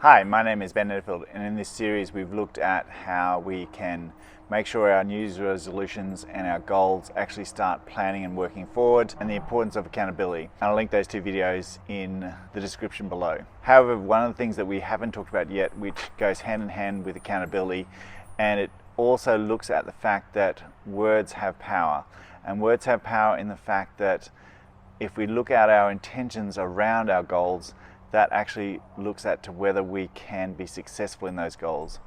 Hi, my name is Ben Netherfield, and in this series we've looked at how we can make sure our New Year's resolutions and our goals actually start planning and working forward, and the importance of accountability. And I'll link those two videos in the description below. However, one of the things that we haven't talked about yet, which goes hand in hand with accountability, and it also looks at the fact that words have power. And words have power in the fact that if we look at our intentions around our goals, that actually looks at to whether we can be successful in those goals.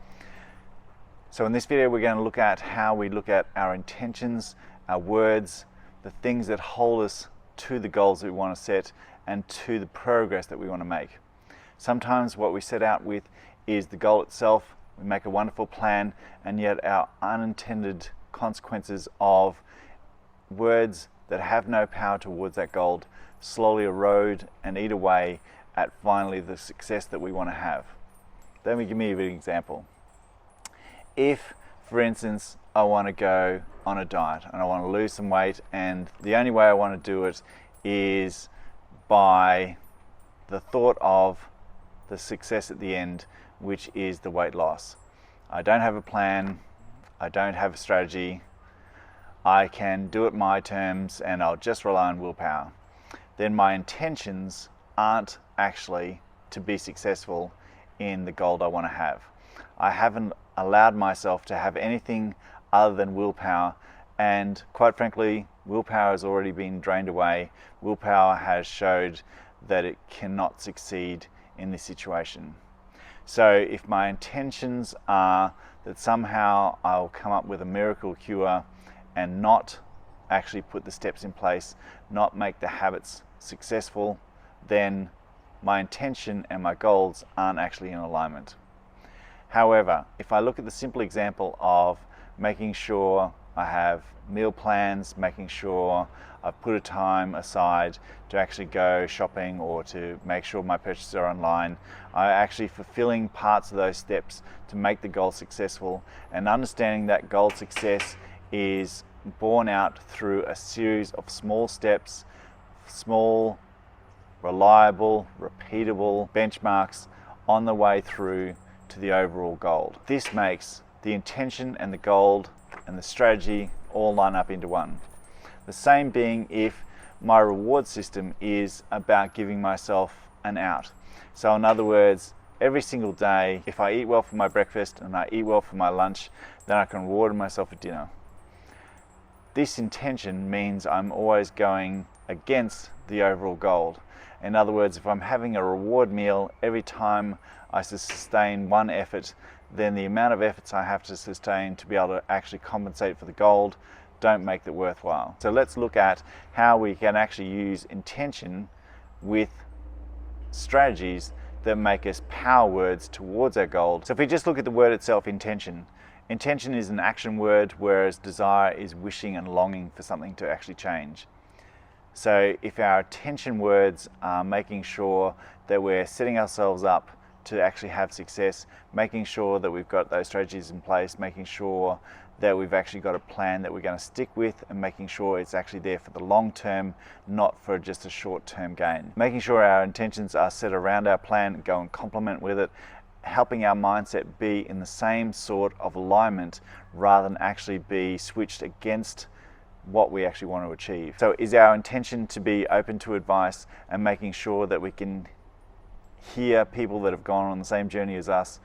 So in this video we're going to look at how we look at our intentions, our words, the things that hold us to the goals that we want to set and to the progress that we want to make. Sometimes what we set out with is the goal itself, we make a wonderful plan, and yet our unintended consequences of words that have no power towards that goal slowly erode and eat away at finally the success that we want to have. Let me give you an example. If, for instance, I want to go on a diet and I want to lose some weight, and the only way I want to do it is by the thought of the success at the end, which is the weight loss. I don't have a plan, I don't have a strategy, I can do it my terms and I'll just rely on willpower. Then my intentions aren't actually to be successful in the goal I want to have. I haven't allowed myself to have anything other than willpower, and quite frankly, willpower has already been drained away. Willpower has showed that it cannot succeed in this situation. So if my intentions are that somehow I'll come up with a miracle cure and not actually put the steps in place, not make the habits successful, then my intention and my goals aren't actually in alignment. However, if I look at the simple example of making sure I have meal plans, making sure I've put a time aside to actually go shopping or to make sure my purchases are online, I'm actually fulfilling parts of those steps to make the goal successful, and understanding that goal success is borne out through a series of small steps, small, reliable, repeatable benchmarks on the way through to the overall goal. This makes the intention and the goal and the strategy all line up into one. The same being if my reward system is about giving myself an out. So in other words, every single day, if I eat well for my breakfast and I eat well for my lunch, then I can reward myself at dinner. This intention means I'm always going against the overall goal. In other words, if I'm having a reward meal every time I sustain one effort, then the amount of efforts I have to sustain to be able to actually compensate for the goal don't make it worthwhile. So let's look at how we can actually use intention with strategies that make us power words towards our goal. So if we just look at the word itself, intention. Intention is an action word, whereas desire is wishing and longing for something to actually change. So if our intention words are making sure that we're setting ourselves up to actually have success, making sure that we've got those strategies in place, making sure that we've actually got a plan that we're going to stick with, and making sure it's actually there for the long term, not for just a short term gain. Making sure our intentions are set around our plan, go and complement with it, helping our mindset be in the same sort of alignment rather than actually be switched against what we actually want to achieve. So is our intention to be open to advice and making sure that we can hear people that have gone on the same journey as us,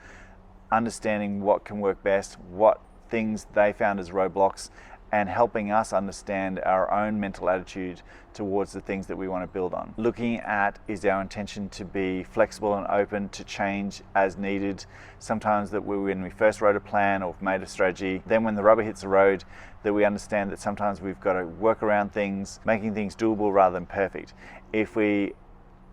understanding what can work best, what things they found as roadblocks, and helping us understand our own mental attitude towards the things that we want to build on. Looking at, is our intention to be flexible and open to change as needed. Sometimes that when we first wrote a plan or made a strategy, then when the rubber hits the road, that we understand that sometimes we've got to work around things, making things doable rather than perfect. If we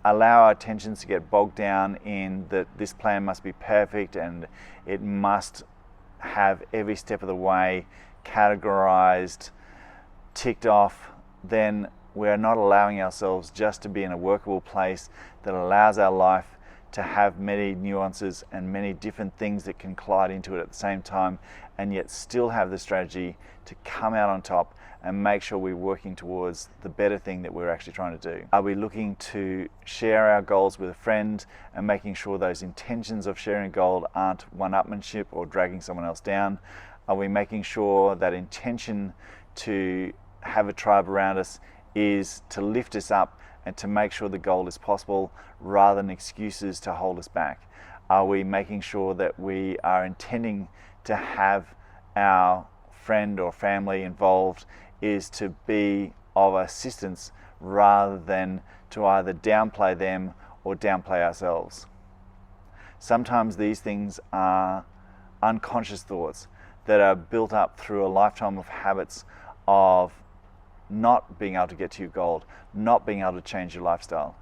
allow our attentions to get bogged down in that this plan must be perfect and it must have every step of the way categorized, ticked off, then we're not allowing ourselves just to be in a workable place that allows our life to have many nuances and many different things that can collide into it at the same time, and yet still have the strategy to come out on top and make sure we're working towards the better thing that we're actually trying to do? Are we looking to share our goals with a friend and making sure those intentions of sharing a goal aren't one-upmanship or dragging someone else down? Are we making sure that intention to have a tribe around us is to lift us up and to make sure the goal is possible rather than excuses to hold us back? Are we making sure that we are intending to have our friend or family involved is to be of assistance rather than to either downplay them or downplay ourselves? Sometimes these things are unconscious thoughts that are built up through a lifetime of habits of not being able to get to your goal, not being able to change your lifestyle.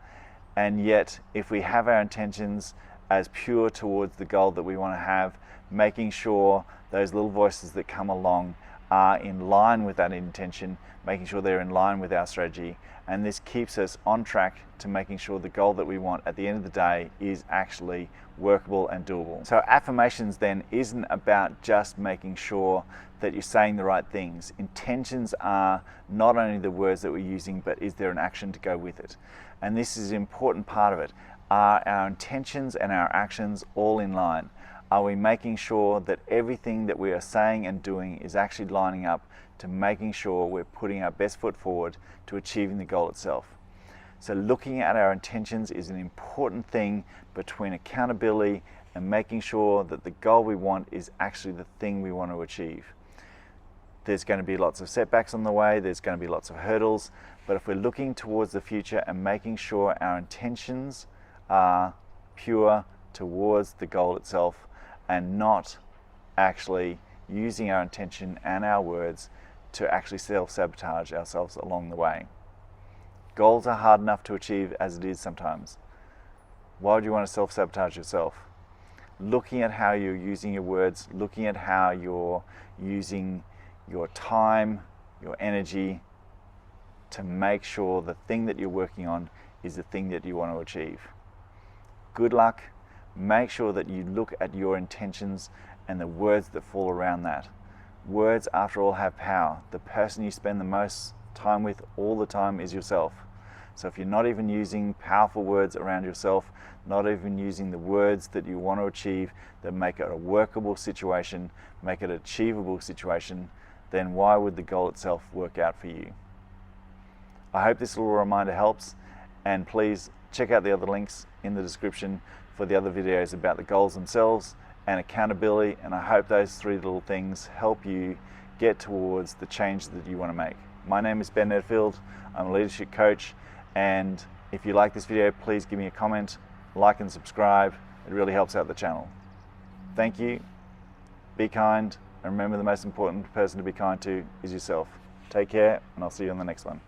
And yet, if we have our intentions as pure towards the goal that we want to have, making sure those little voices that come along are in line with that intention, making sure they're in line with our strategy, and this keeps us on track to making sure the goal that we want at the end of the day is actually workable and doable. So affirmations then isn't about just making sure that you're saying the right things. Intentions are not only the words that we're using, but is there an action to go with it? And this is an important part of it. Are our intentions and our actions all in line? Are we making sure that everything that we are saying and doing is actually lining up to making sure we're putting our best foot forward to achieving the goal itself? So looking at our intentions is an important thing between accountability and making sure that the goal we want is actually the thing we want to achieve. There's going to be lots of setbacks on the way, there's going to be lots of hurdles, but if we're looking towards the future and making sure our intentions are pure towards the goal itself and not actually using our intention and our words to actually self-sabotage ourselves along the way. Goals are hard enough to achieve as it is sometimes. Why would you want to self-sabotage yourself? Looking at how you're using your words, looking at how you're using your time, your energy to make sure the thing that you're working on is the thing that you want to achieve. Good luck. Make sure that you look at your intentions and the words that fall around that. Words, after all, have power. The person you spend the most time with all the time is yourself. So if you're not even using powerful words around yourself, not even using the words that you want to achieve that make it a workable situation, make it an achievable situation, then why would the goal itself work out for you? I hope this little reminder helps, and please check out the other links in the description for the other videos about the goals themselves and accountability, and I hope those three little things help you get towards the change that you want to make. My name is Ben Nedfield, I'm a leadership coach, and if you like this video, please give me a comment, like and subscribe. It really helps out the channel. Thank you, be kind, and remember the most important person to be kind to is yourself. Take care, and I'll see you on the next one.